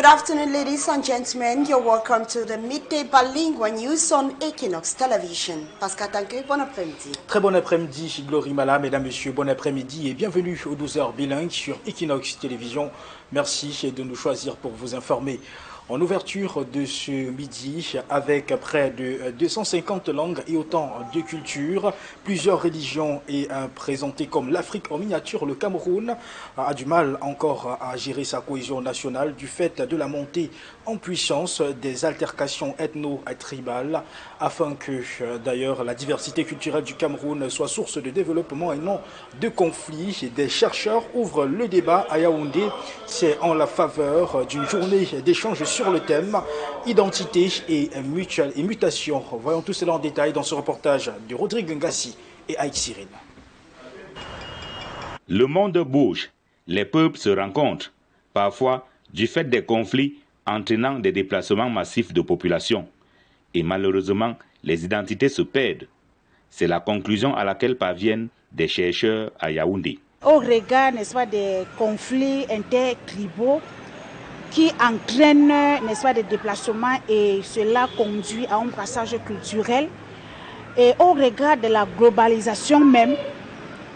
afternoon, ladies and gentlemen. You're welcome to the midday bilingual news on Équinoxe Television. Pascal Tanke, bon après-midi. Très bon après-midi, Glory Mala, mesdames, messieurs, bon après-midi et bienvenue aux 12h bilingues sur Équinoxe Télévision. Merci de nous choisir pour vous informer. En ouverture de ce midi, avec près de 250 langues et autant de cultures, plusieurs religions et présentées comme l'Afrique en miniature, le Cameroun a du mal encore à gérer sa cohésion nationale du fait de la montée en puissance des altercations ethno-tribales, afin que d'ailleurs la diversité culturelle du Cameroun soit source de développement et non de conflit. Des chercheurs ouvrent le débat à Yaoundé. C'est en la faveur d'une journée d'échange sur le thème identité et mutation. Voyons tout cela en détail dans ce reportage de Rodrigue Ngassi et Aïk Cyril. Le monde bouge, les peuples se rencontrent, parfois du fait des conflits entraînant des déplacements massifs de population. Et malheureusement, les identités se perdent. C'est la conclusion à laquelle parviennent des chercheurs à Yaoundé. Au regard, n'est-ce pas, des conflits intertribaux qui entraînent, n'est-ce pas, des déplacements et cela conduit à un brassage culturel. Et au regard de la globalisation même,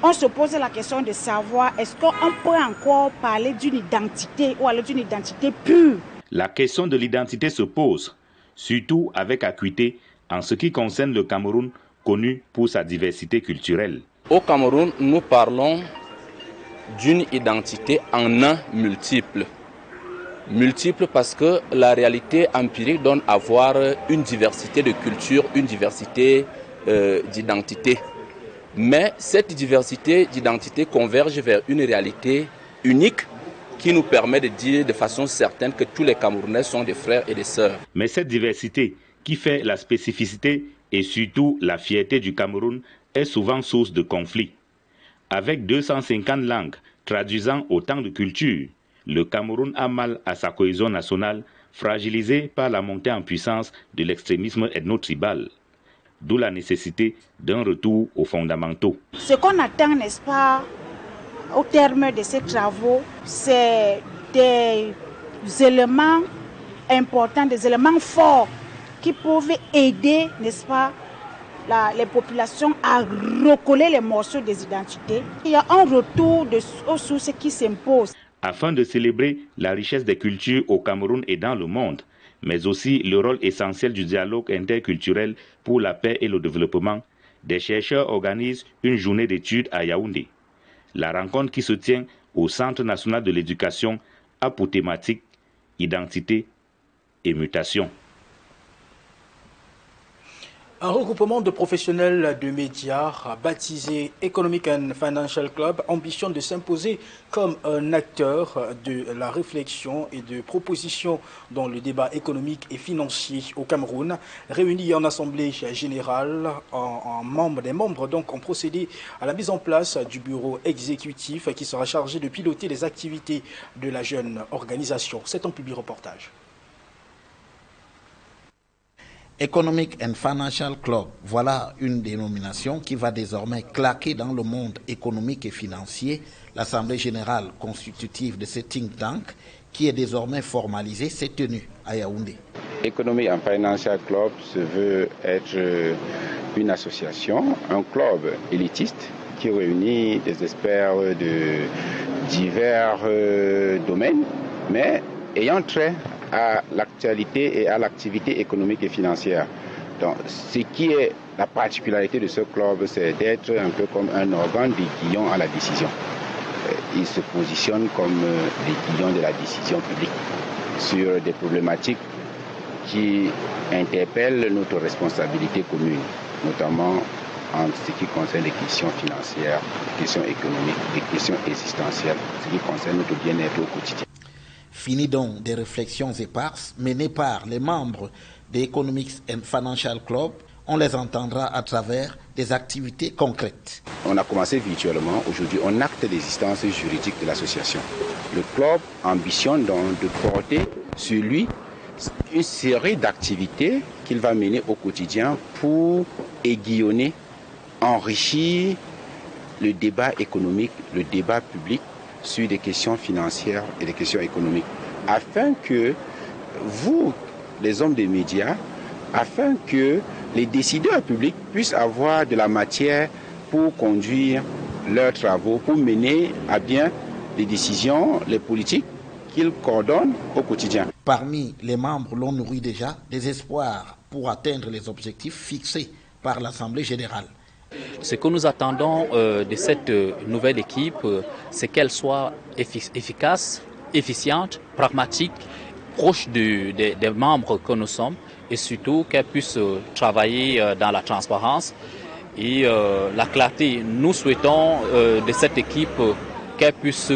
on se pose la question de savoir est-ce qu'on peut encore parler d'une identité ou alors d'une identité pure. La question de l'identité se pose, surtout avec acuité en ce qui concerne le Cameroun, connu pour sa diversité culturelle. Au Cameroun, nous parlons d'une identité en un multiple. Multiple parce que la réalité empirique donne à voir une diversité de culture, une diversité d'identité. Mais cette diversité d'identité converge vers une réalité unique qui nous permet de dire de façon certaine que tous les Camerounais sont des frères et des sœurs. Mais cette diversité qui fait la spécificité et surtout la fierté du Cameroun est souvent source de conflits. Avec 250 langues traduisant autant de cultures, le Cameroun a mal à sa cohésion nationale, fragilisée par la montée en puissance de l'extrémisme ethno-tribal. D'où la nécessité d'un retour aux fondamentaux. Ce qu'on attend, n'est-ce pas, au terme de ces travaux, c'est des éléments importants, des éléments forts qui peuvent aider, n'est-ce pas, les populations à recoller les morceaux des identités. Il y a un retour aux sources qui s'impose. Afin de célébrer la richesse des cultures au Cameroun et dans le monde, mais aussi le rôle essentiel du dialogue interculturel pour la paix et le développement, des chercheurs organisent une journée d'études à Yaoundé. La rencontre qui se tient au Centre national de l'éducation a pour thématique identité et mutation. Un regroupement de professionnels de médias baptisé Économique and Financial Club ambitionne de s'imposer comme un acteur de la réflexion et de proposition dans le débat économique et financier au Cameroun. Réunis en assemblée générale, des membres donc ont procédé à la mise en place du bureau exécutif qui sera chargé de piloter les activités de la jeune organisation. C'est un public reportage. Economic and Financial Club, voilà une dénomination qui va désormais claquer dans le monde économique et financier. L'Assemblée générale constitutive de ce think tank, qui est désormais formalisée, s'est tenue à Yaoundé. Economic and Financial Club se veut être une association, un club élitiste qui réunit des experts de divers domaines, mais ayant trait à l'actualité et à l'activité économique et financière. Donc, ce qui est la particularité de ce club, c'est d'être un peu comme un organe d'aiguillon à la décision. Il se positionne comme l'aiguillon de la décision publique sur des problématiques qui interpellent notre responsabilité commune, notamment en ce qui concerne les questions financières, les questions économiques, les questions existentielles, ce qui concerne notre bien-être au quotidien. Fini donc des réflexions éparses menées par les membres de Economic and Financial Club. On les entendra à travers des activités concrètes. On a commencé virtuellement. Aujourd'hui, on acte l'existence juridique de l'association. Le club ambitionne donc de porter sur lui une série d'activités qu'il va mener au quotidien pour aiguillonner, enrichir le débat économique, le débat public sur des questions financières et des questions économiques. afin que vous, les hommes des médias, afin que les décideurs publics puissent avoir de la matière pour conduire leurs travaux, pour mener à bien les décisions, les politiques qu'ils coordonnent au quotidien. Parmi les membres, l'on nourrit déjà des espoirs pour atteindre les objectifs fixés par l'Assemblée générale. Ce que nous attendons de cette nouvelle équipe, c'est qu'elle soit efficace, efficiente, pragmatique, proche des membres que nous sommes et surtout qu'elle puisse travailler dans la transparence et la clarté. Nous souhaitons de cette équipe qu'elle puisse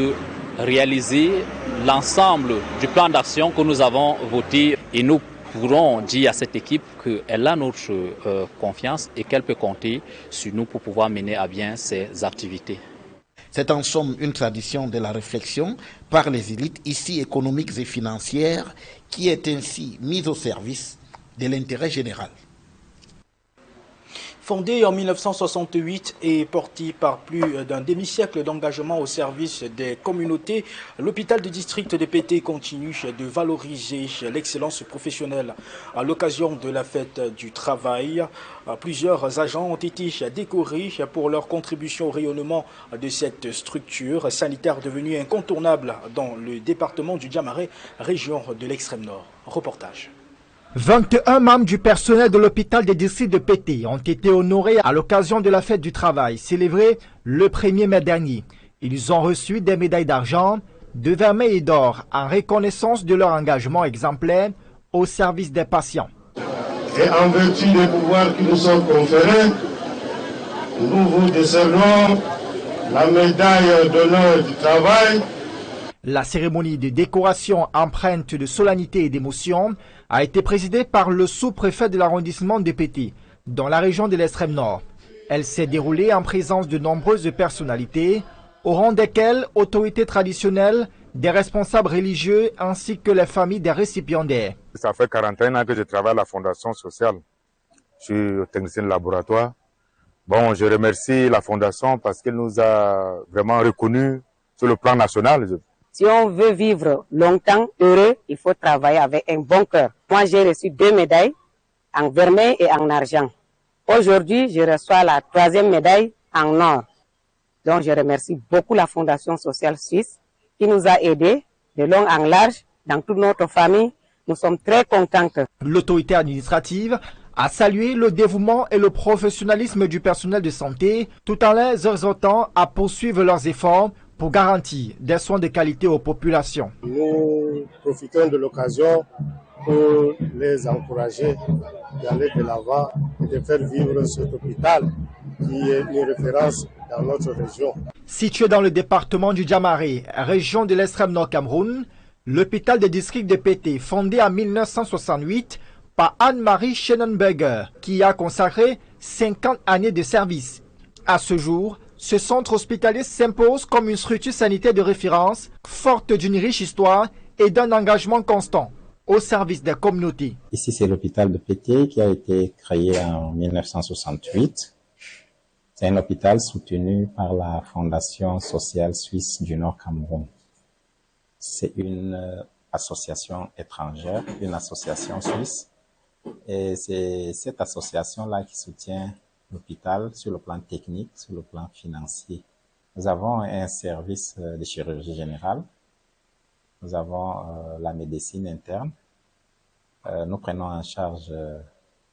réaliser l'ensemble du plan d'action que nous avons voté et nous pourrons dire à cette équipe qu'elle a notre confiance et qu'elle peut compter sur nous pour pouvoir mener à bien ses activités. C'est en somme une tradition de la réflexion par les élites ici économiques et financières qui est ainsi mise au service de l'intérêt général. Fondé en 1968 et porté par plus d'un demi-siècle d'engagement au service des communautés, l'hôpital de district de Pété continue de valoriser l'excellence professionnelle. À l'occasion de la fête du travail, plusieurs agents ont été décorés pour leur contribution au rayonnement de cette structure sanitaire devenue incontournable dans le département du Djamare, région de l'extrême nord. Reportage. 21 membres du personnel de l'hôpital des districts de Pété ont été honorés à l'occasion de la fête du travail, célébrée le 1er mai dernier. Ils ont reçu des médailles d'argent, de vermeil et d'or en reconnaissance de leur engagement exemplaire au service des patients. Et en vertu des pouvoirs qui nous sont conférés, nous vous décernons la médaille d'honneur du travail. La cérémonie de décoration empreinte de solennité et d'émotion a été présidée par le sous-préfet de l'arrondissement de Pété, dans la région de l'extrême nord. Elle s'est déroulée en présence de nombreuses personnalités, au rang desquelles autorités traditionnelles, des responsables religieux ainsi que les familles des récipiendaires. Ça fait 41 ans que je travaille à la Fondation sociale. Je suis technicien de laboratoire. Bon, je remercie la Fondation parce qu'elle nous a vraiment reconnus sur le plan national. Si on veut vivre longtemps, heureux, il faut travailler avec un bon cœur. Moi, j'ai reçu 2 médailles, en vermeil et en argent. Aujourd'hui, je reçois la 3e médaille en or. Donc, je remercie beaucoup la Fondation sociale suisse qui nous a aidés de long en large dans toute notre famille. Nous sommes très contentes. L'autorité administrative a salué le dévouement et le professionnalisme du personnel de santé tout en les exhortant à poursuivre leurs efforts pour garantir des soins de qualité aux populations. Nous profitons de l'occasion pour les encourager d'aller de l'avant et de faire vivre cet hôpital qui est une référence dans notre région. Situé dans le département du Djamare, région de l'extrême nord Cameroun, l'hôpital des districts de Pété, fondé en 1968 par Anne-Marie Schenenberger, qui a consacré 50 années de service. À ce jour, ce centre hospitalier s'impose comme une structure sanitaire de référence, forte d'une riche histoire et d'un engagement constant au service des communautés. Ici, c'est l'hôpital de Pété qui a été créé en 1968. C'est un hôpital soutenu par la Fondation sociale suisse du Nord Cameroun. C'est une association étrangère, une association suisse. Et c'est cette association-là qui soutient l'hôpital sur le plan technique, sur le plan financier. Nous avons un service de chirurgie générale. Nous avons la médecine interne. Nous prenons en charge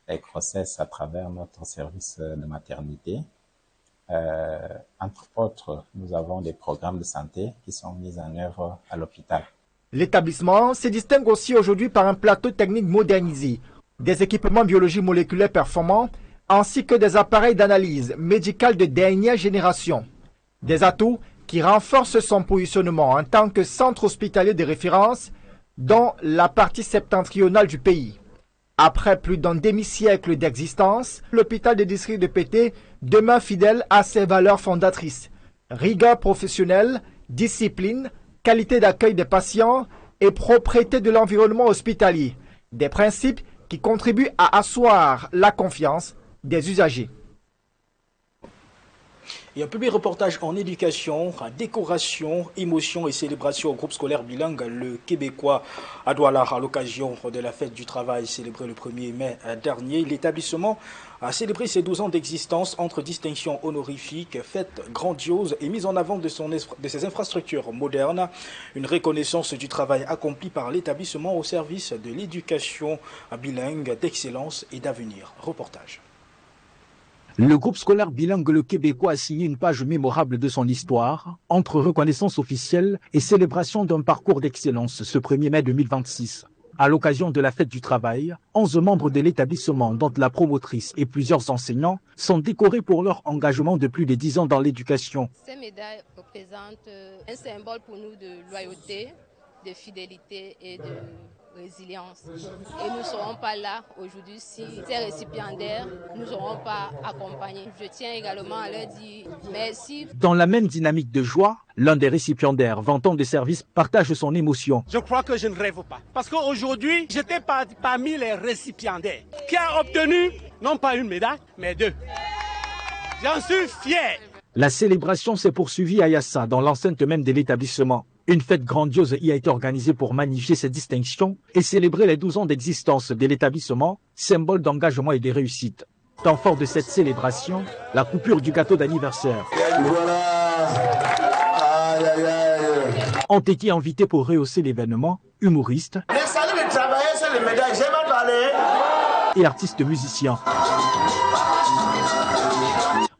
les grossesses à travers notre service de maternité. Entre autres, nous avons des programmes de santé qui sont mis en œuvre à l'hôpital. L'établissement se distingue aussi aujourd'hui par un plateau technique modernisé, des équipements biologiques moléculaires performants, ainsi que des appareils d'analyse médicale de dernière génération. Des atouts qui renforcent son positionnement en tant que centre hospitalier de référence dans la partie septentrionale du pays. Après plus d'un demi-siècle d'existence, l'hôpital des districts de Pété demeure fidèle à ses valeurs fondatrices. Rigueur professionnelle, discipline, qualité d'accueil des patients et propreté de l'environnement hospitalier. Des principes qui contribuent à asseoir la confiance des usagers. Et un public reportage en éducation, décoration, émotion et célébration au groupe scolaire bilingue, le Québécois à Douala, à l'occasion de la fête du travail célébrée le 1er mai dernier. L'établissement a célébré ses 12 ans d'existence entre distinctions honorifiques, fêtes grandioses et mise en avant de ses infrastructures modernes. Une reconnaissance du travail accompli par l'établissement au service de l'éducation bilingue, d'excellence et d'avenir. Reportage. Le groupe scolaire bilingue Le Québécois a signé une page mémorable de son histoire, entre reconnaissance officielle et célébration d'un parcours d'excellence ce 1er mai 2026. À l'occasion de la fête du travail, 11 membres de l'établissement, dont la promotrice et plusieurs enseignants, sont décorés pour leur engagement de plus de 10 ans dans l'éducation. Ces médailles représentent un symbole pour nous de loyauté, de fidélité et de résilience. Et nous ne serons pas là aujourd'hui si ces récipiendaires ne nous auront pas accompagnés. Je tiens également à leur dire merci. Dans la même dynamique de joie, l'un des récipiendaires vantant des services partage son émotion. Je crois que je ne rêve pas. Parce qu'aujourd'hui, j'étais parmi les récipiendaires qui ont obtenu non pas une médaille, mais 2. J'en suis fier. La célébration s'est poursuivie à Yassa, dans l'enceinte même de l'établissement. Une fête grandiose y a été organisée pour magnifier ces distinctions et célébrer les 12 ans d'existence de l'établissement, symbole d'engagement et de réussite. Temps fort de cette célébration, la coupure du gâteau d'anniversaire. Ont été invités pour rehausser l'événement humoristes et artistes musiciens.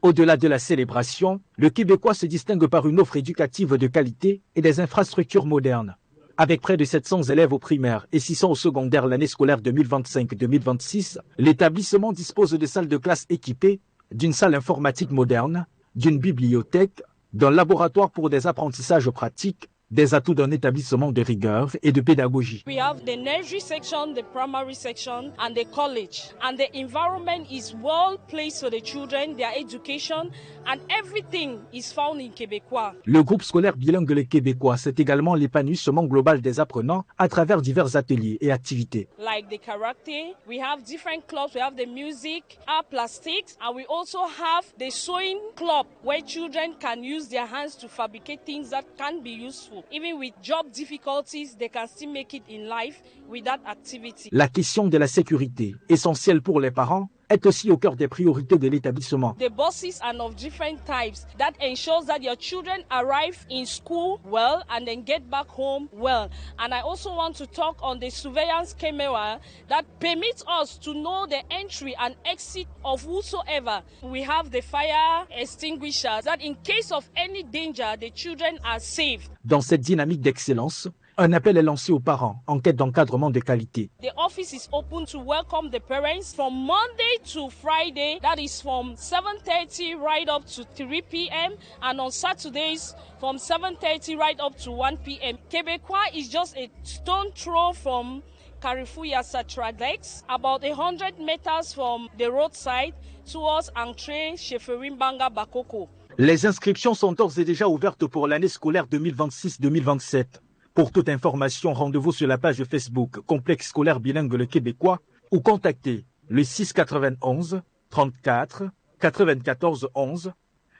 Au-delà de la célébration, le Québécois se distingue par une offre éducative de qualité et des infrastructures modernes. Avec près de 700 élèves au primaire et 600 au secondaire l'année scolaire 2025-2026, l'établissement dispose de salles de classe équipées, d'une salle informatique moderne, d'une bibliothèque, d'un laboratoire pour des apprentissages pratiques, des atouts d'un établissement de rigueur et de pédagogie. We have the nursery section, the primary section and the college. And the environment is well placed for the children, their education and everything is found in Québécois. Le groupe scolaire bilingue Le Québécois, c'est également l'épanouissement global des apprenants à travers divers ateliers et activités. Like the karate, we have different clubs, we have the music, art plastics, and we also have the sewing club where children can use their hands to fabricate things that can be useful. Even with job difficulties, they can still make it in life with that activity. La question de la sécurité, essentielle pour les parents, est aussi au cœur des priorités de l'établissement. The buses are of different types that ensures that your children arrive in school well and then get back home well. And I also want to talk on the surveillance camera that permits us to know the entry and exit of whosoever. We have the fire extinguishers that in case of any danger, the children are saved. Dans cette dynamique d'excellence, un appel est lancé aux parents en quête d'encadrement de qualité. The office is open to welcome the parents from Monday to Friday. That is from 7:30 right up to 3 p.m. and on Saturdays from 7:30 right up to 1 p.m. Québécois is just a stone throw from Carrefour Yassa Tradex, about 100 meters from the roadside towards Entrée chez Ferimbanga Bakoko. Les inscriptions sont d'ores et déjà ouvertes pour l'année scolaire 2026-2027. Pour toute information, rendez-vous sur la page Facebook Complexe scolaire bilingue Le Québécois ou contactez le 691 34 94 11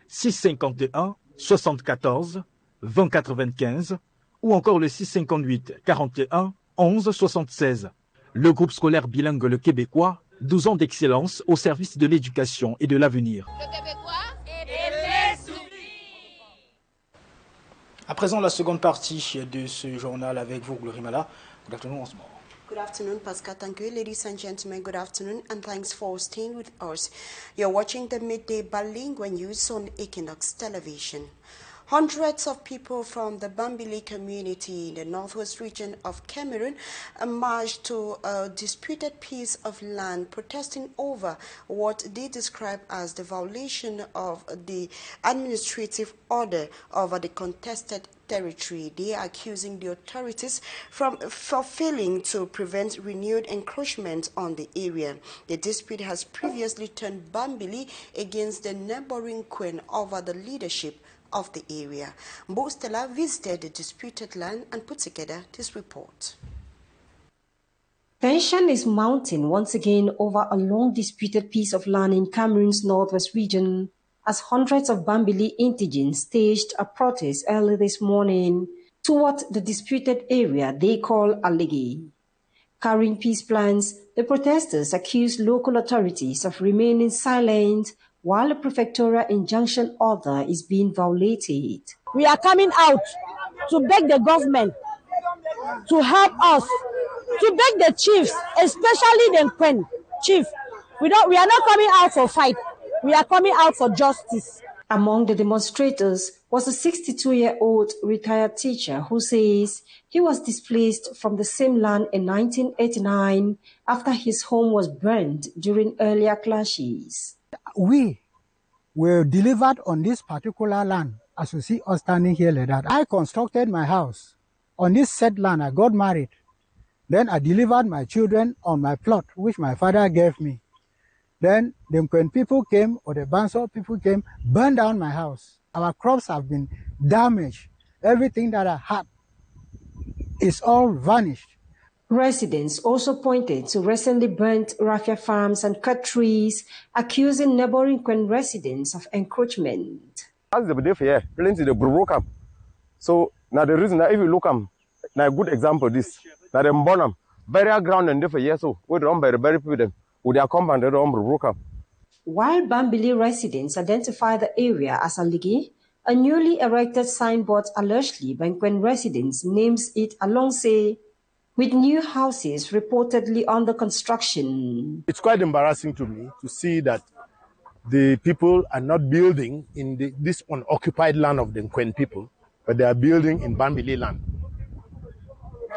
651 74 20 95 ou encore le 658 41 11 76. Le groupe scolaire bilingue Le Québécois, 12 ans d'excellence au service de l'éducation et de l'avenir. Le Québécois À présent, la seconde partie de ce journal avec vous, Glory Mala. Good afternoon once more. Good afternoon, Pascal. Thank you, ladies and gentlemen. Good afternoon, and thanks for staying with us. You're watching the midday bilingual news on Équinoxe Television. Hundreds of people from the Bambili community in the northwest region of Cameroon marched to a disputed piece of land protesting over what they describe as the violation of the administrative order over the contested territory. They are accusing the authorities for failing to prevent renewed encroachment on the area. The dispute has previously turned Bambili against the neighboring Queen over the leadership of the area. Mbostela visited the disputed land and put together this report. Tension is mounting once again over a long disputed piece of land in Cameroon's northwest region. as hundreds of Bambili indigents staged a protest early this morning toward the disputed area they call Aligi. Carrying peace plans, the protesters accused local authorities of remaining silent while the prefectural injunction order is being violated. We are coming out to beg the government to help us, to beg the chiefs, especially the Nkwen chief. We are not coming out for fight. We are coming out for justice. Among the demonstrators was a 62-year-old retired teacher who says he was displaced from the same land in 1989 after his home was burned during earlier clashes. We were delivered on this particular land, as you see us standing here like that. I constructed my house on this said land. I got married. Then I delivered my children on my plot, which my father gave me. Then the Nkwen people came, or the Banso people came, burned down my house. Our crops have been damaged. Everything that I had is all vanished. Residents also pointed to recently burnt raffia farms and cut trees, accusing neighboring Nkwen residents of encroachment. As the day for here, plenty the broke up. So now the reason that if you look now a good example this, that them burn them, burial ground and day for here, so we don't bury people them. With their compound, they don't broke up. While Bambili residents identify the area as Aligi, a newly erected signboard allegedly by Nkwen residents names it Alongse, with new houses reportedly under construction. It's quite embarrassing to me to see that the people are not building in this unoccupied land of the Nkwen people, but they are building in Bambili land.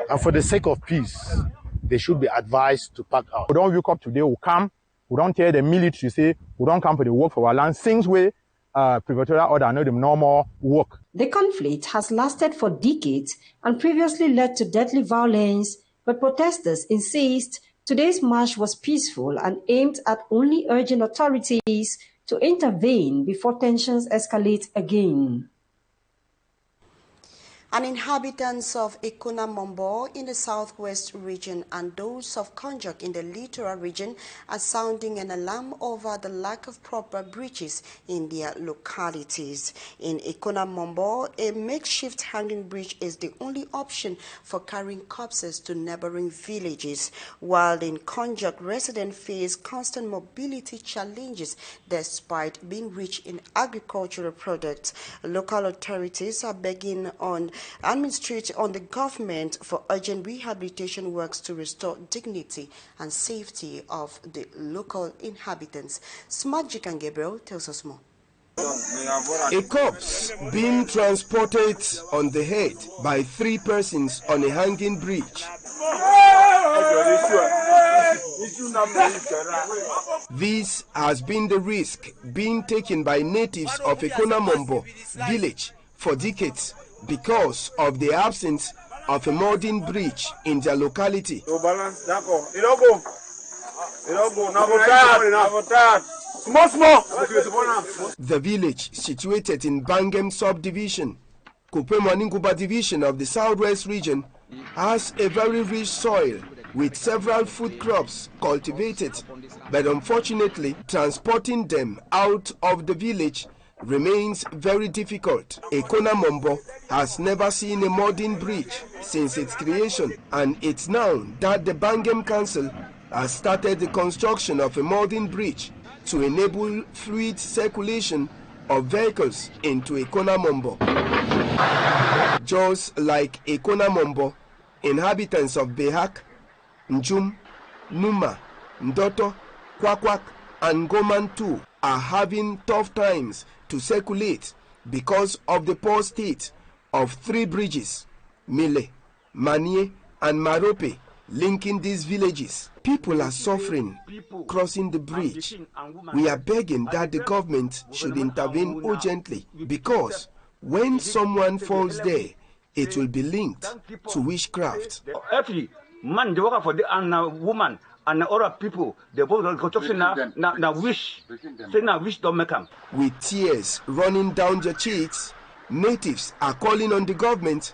And for the sake of peace, they should be advised to pack out. We don't wake up today, we come, we don't tell the military, say, we don't come for the work for our land. Since we prefectural order, know them no more work. The conflict has lasted for decades and previously led to deadly violence, but protesters insist today's march was peaceful and aimed at only urging authorities to intervene before tensions escalate again. And inhabitants of Équinoxe in the southwest region and those of Konjak in the littoral region are sounding an alarm over the lack of proper bridges in their localities. In Équinoxe, a makeshift hanging bridge is the only option for carrying corpses to neighboring villages, while in Konjak, residents face constant mobility challenges despite being rich in agricultural products. Local authorities are begging on the government for urgent rehabilitation works to restore dignity and safety of the local inhabitants. Smart Jikan Gabriel tells us more. A corpse being transported on the head by 3 persons on a hanging bridge. This has been the risk being taken by natives of Équinoxe village for decades because of the absence of a modern bridge in their locality. The village, situated in Bangem subdivision, Kupemaninguba division of the southwest region, has a very rich soil with several food crops cultivated, but unfortunately transporting them out of the village remains very difficult. Équinoxe has never seen a modern bridge since its creation, and it's now that the Bangem Council has started the construction of a modern bridge to enable fluid circulation of vehicles into Équinoxe. Just like Équinoxe, inhabitants of Behak, Njum, Numa, Ndoto, Kwakwak, and Goman too are having tough times to circulate because of the poor state of 3 bridges, Mile, Manie, and Marope, linking these villages. People are suffering crossing the bridge. We are begging that the government should intervene urgently because when someone falls there, it will be linked to witchcraft. Every man they work for the and woman and other people they both construction now wish say now wish don't make them. With tears running down their cheeks, natives are calling on the government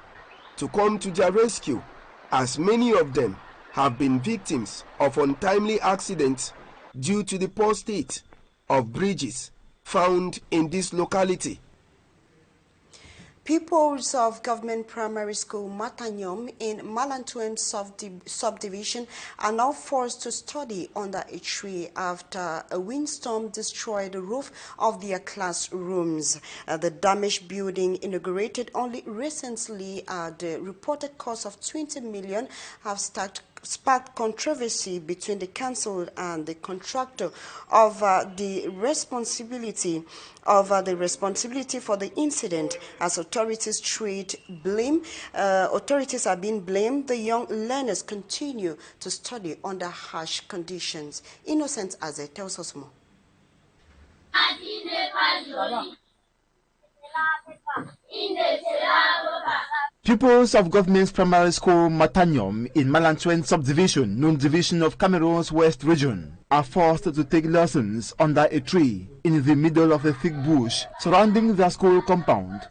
to come to their rescue, as many of them have been victims of untimely accidents due to the poor state of bridges found in this locality. Pupils of Government Primary School Matanyom in Malantuen subdivision are now forced to study under a tree after a windstorm destroyed the roof of their classrooms. The damaged building, inaugurated only recently at the reported cost of 20 million, have sparked controversy between the council and the contractor of the responsibility for the incident, as authorities are being blamed. The young learners continue to study under harsh conditions. Innocent Aze tells us more. Pupils of Government Primary School Matanyom in Malantuen subdivision, Nous division of Cameroon's West region, are forced to take lessons under a tree in the middle of a thick bush surrounding their school compound.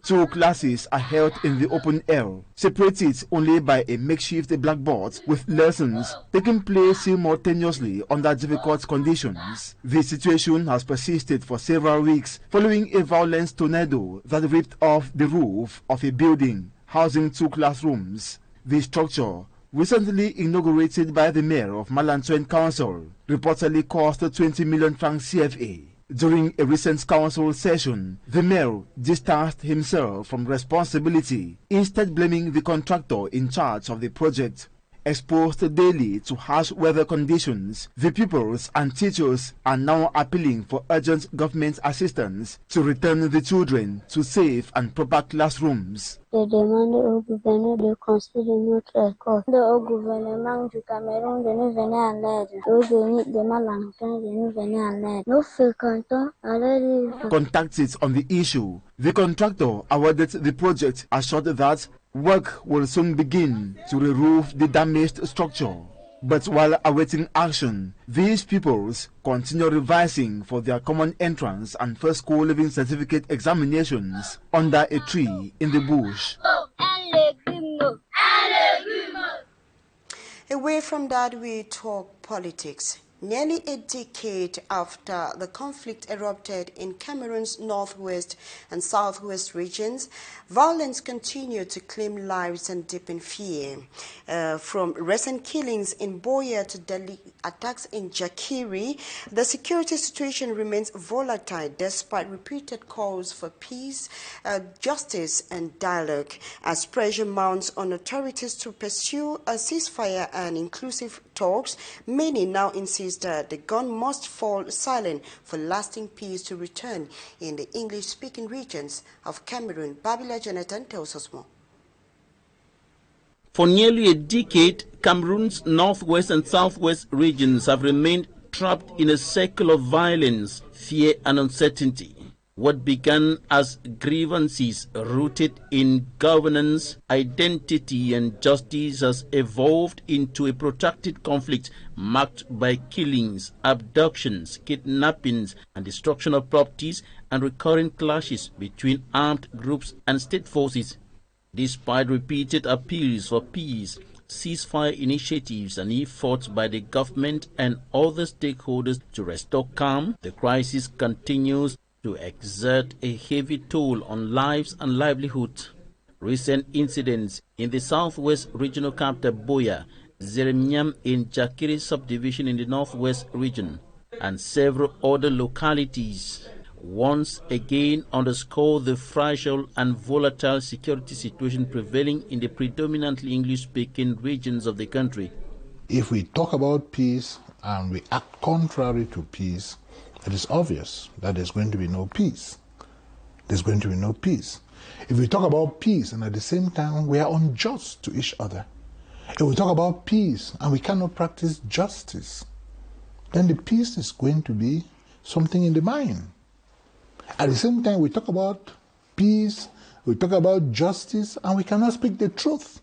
2 classes are held in the open air, separated only by a makeshift blackboard, with lessons taking place simultaneously under difficult conditions. The situation has persisted for several weeks following a violent tornado that ripped off the roof of a building housing 2 classrooms. The structure, recently inaugurated by the mayor of Malantuen Council, reportedly cost 20 million francs CFA. During a recent council session, the mayor distanced himself from responsibility, instead blaming the contractor in charge of the project. Exposed daily to harsh weather conditions, the pupils and teachers are now appealing for urgent government assistance to return the children to safe and proper classrooms. They demanded au gouverneur de construire notre école. Au gouvernement du Cameroun de nous venir en aide. Au gouvernement de Malantuen de nous venir en aide. Nous fréquentons alors. Contacted on the issue, the contractor awarded the project assured that work will soon begin to re-roof the damaged structure. But while awaiting action, these pupils continue revising for their common entrance and first school living certificate examinations under a tree in the bush. Away from that, we talk politics. Nearly a decade after the conflict erupted in Cameroon's northwest and southwest regions, violence continued to claim lives and deepen fear. From recent killings in Boya to deadly attacks in Jakiri, the security situation remains volatile despite repeated calls for peace, justice and dialogue. As pressure mounts on authorities to pursue a ceasefire and inclusive talks, many now insist that the gun must fall silent for lasting peace to return in the English-speaking regions of Cameroon. Bambili Jonathan tells us more. For nearly a decade, Cameroon's northwest and southwest regions have remained trapped in a cycle of violence, fear and uncertainty. What began as grievances rooted in governance, identity and justice has evolved into a protracted conflict marked by killings, abductions, kidnappings and destruction of properties and recurring clashes between armed groups and state forces. Despite repeated appeals for peace, ceasefire initiatives and efforts by the government and other stakeholders to restore calm, the crisis continues to exert a heavy toll on lives and livelihoods. Recent incidents in the southwest regional capital Boya, Zeremiam in Jakiri subdivision in the northwest region, and several other localities once again underscore the fragile and volatile security situation prevailing in the predominantly English-speaking regions of the country. If we talk about peace and we act contrary to peace, it is obvious that there's going to be no peace. There's going to be no peace. If we talk about peace and at the same time we are unjust to each other, if we talk about peace and we cannot practice justice, then the peace is going to be something in the mind. At the same time, we talk about peace, we talk about justice, and we cannot speak the truth.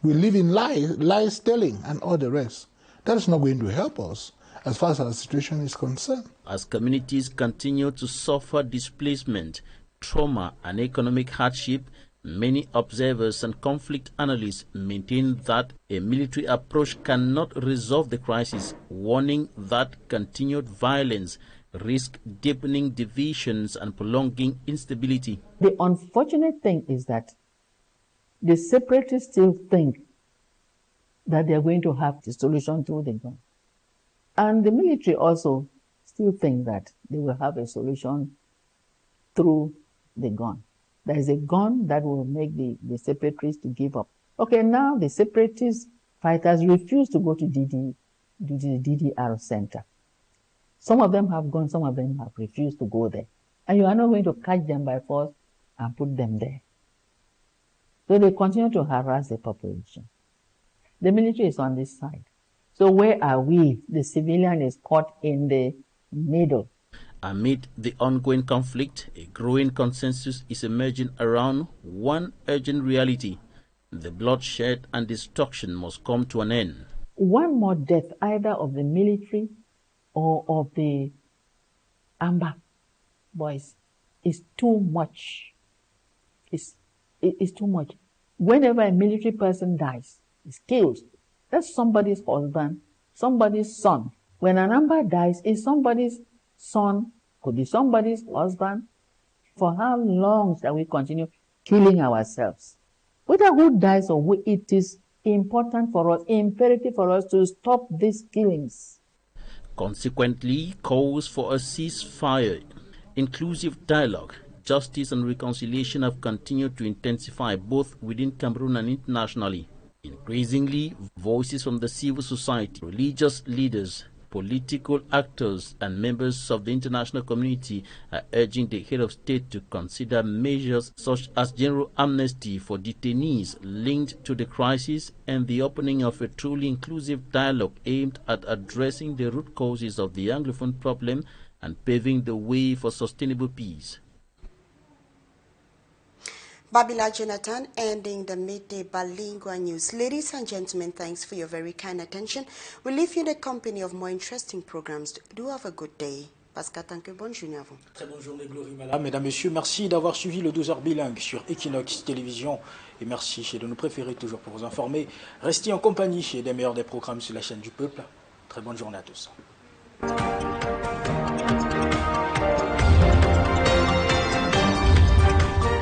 We live in lies telling, and all the rest. That is not going to help us as far as our situation is concerned. As communities continue to suffer displacement, trauma, and economic hardship, Many observers and conflict analysts maintain that a military approach cannot resolve the crisis, warning that continued violence risks deepening divisions and prolonging instability. The unfortunate thing is that the separatists still think that they are going to have the solution through the gun. And the military also still think that they will have a solution through the gun. There is a gun that will make the separatists to give up. Okay, now the separatist fighters refuse to go to the DDR center. Some of them have gone, some of them have refused to go there. And you are not going to catch them by force and put them there. So they continue to harass the population. The military is on this side. So where are we? The civilian is caught in the middle. Amid the ongoing conflict, a growing consensus is emerging around one urgent reality. The bloodshed and destruction must come to an end. One more death, either of the military or of the Amba boys, is too much. It's too much. Whenever a military person dies, is killed, that's somebody's husband, somebody's son. When an Amba dies, it's somebody's son, could be somebody's husband. For how long shall we continue killing ourselves? Whether who dies or who, it is important for us, imperative for us to stop these killings. Consequently, calls for a ceasefire, inclusive dialogue, justice and reconciliation have continued to intensify both within Cameroon and internationally. Increasingly, voices from the civil society, religious leaders, political actors and members of the international community are urging the head of state to consider measures such as general amnesty for detainees linked to the crisis and the opening of a truly inclusive dialogue aimed at addressing the root causes of the Anglophone problem and paving the way for sustainable peace. Babila Jonathan, ending the midday bilingual news. Ladies and gentlemen, thanks for your very kind attention. We leave you in the company of more interesting programs. Do have a good day. Pascal, thank you. Bonne journée à vous. Très bonne journée, Glory Mala. Mesdames, Messieurs, merci d'avoir suivi le 12h bilingue sur Équinoxe Télévision. Et merci de nous préférer toujours pour vous informer. Restez en compagnie des meilleurs des programmes sur la chaîne du peuple. Très bonne journée à tous.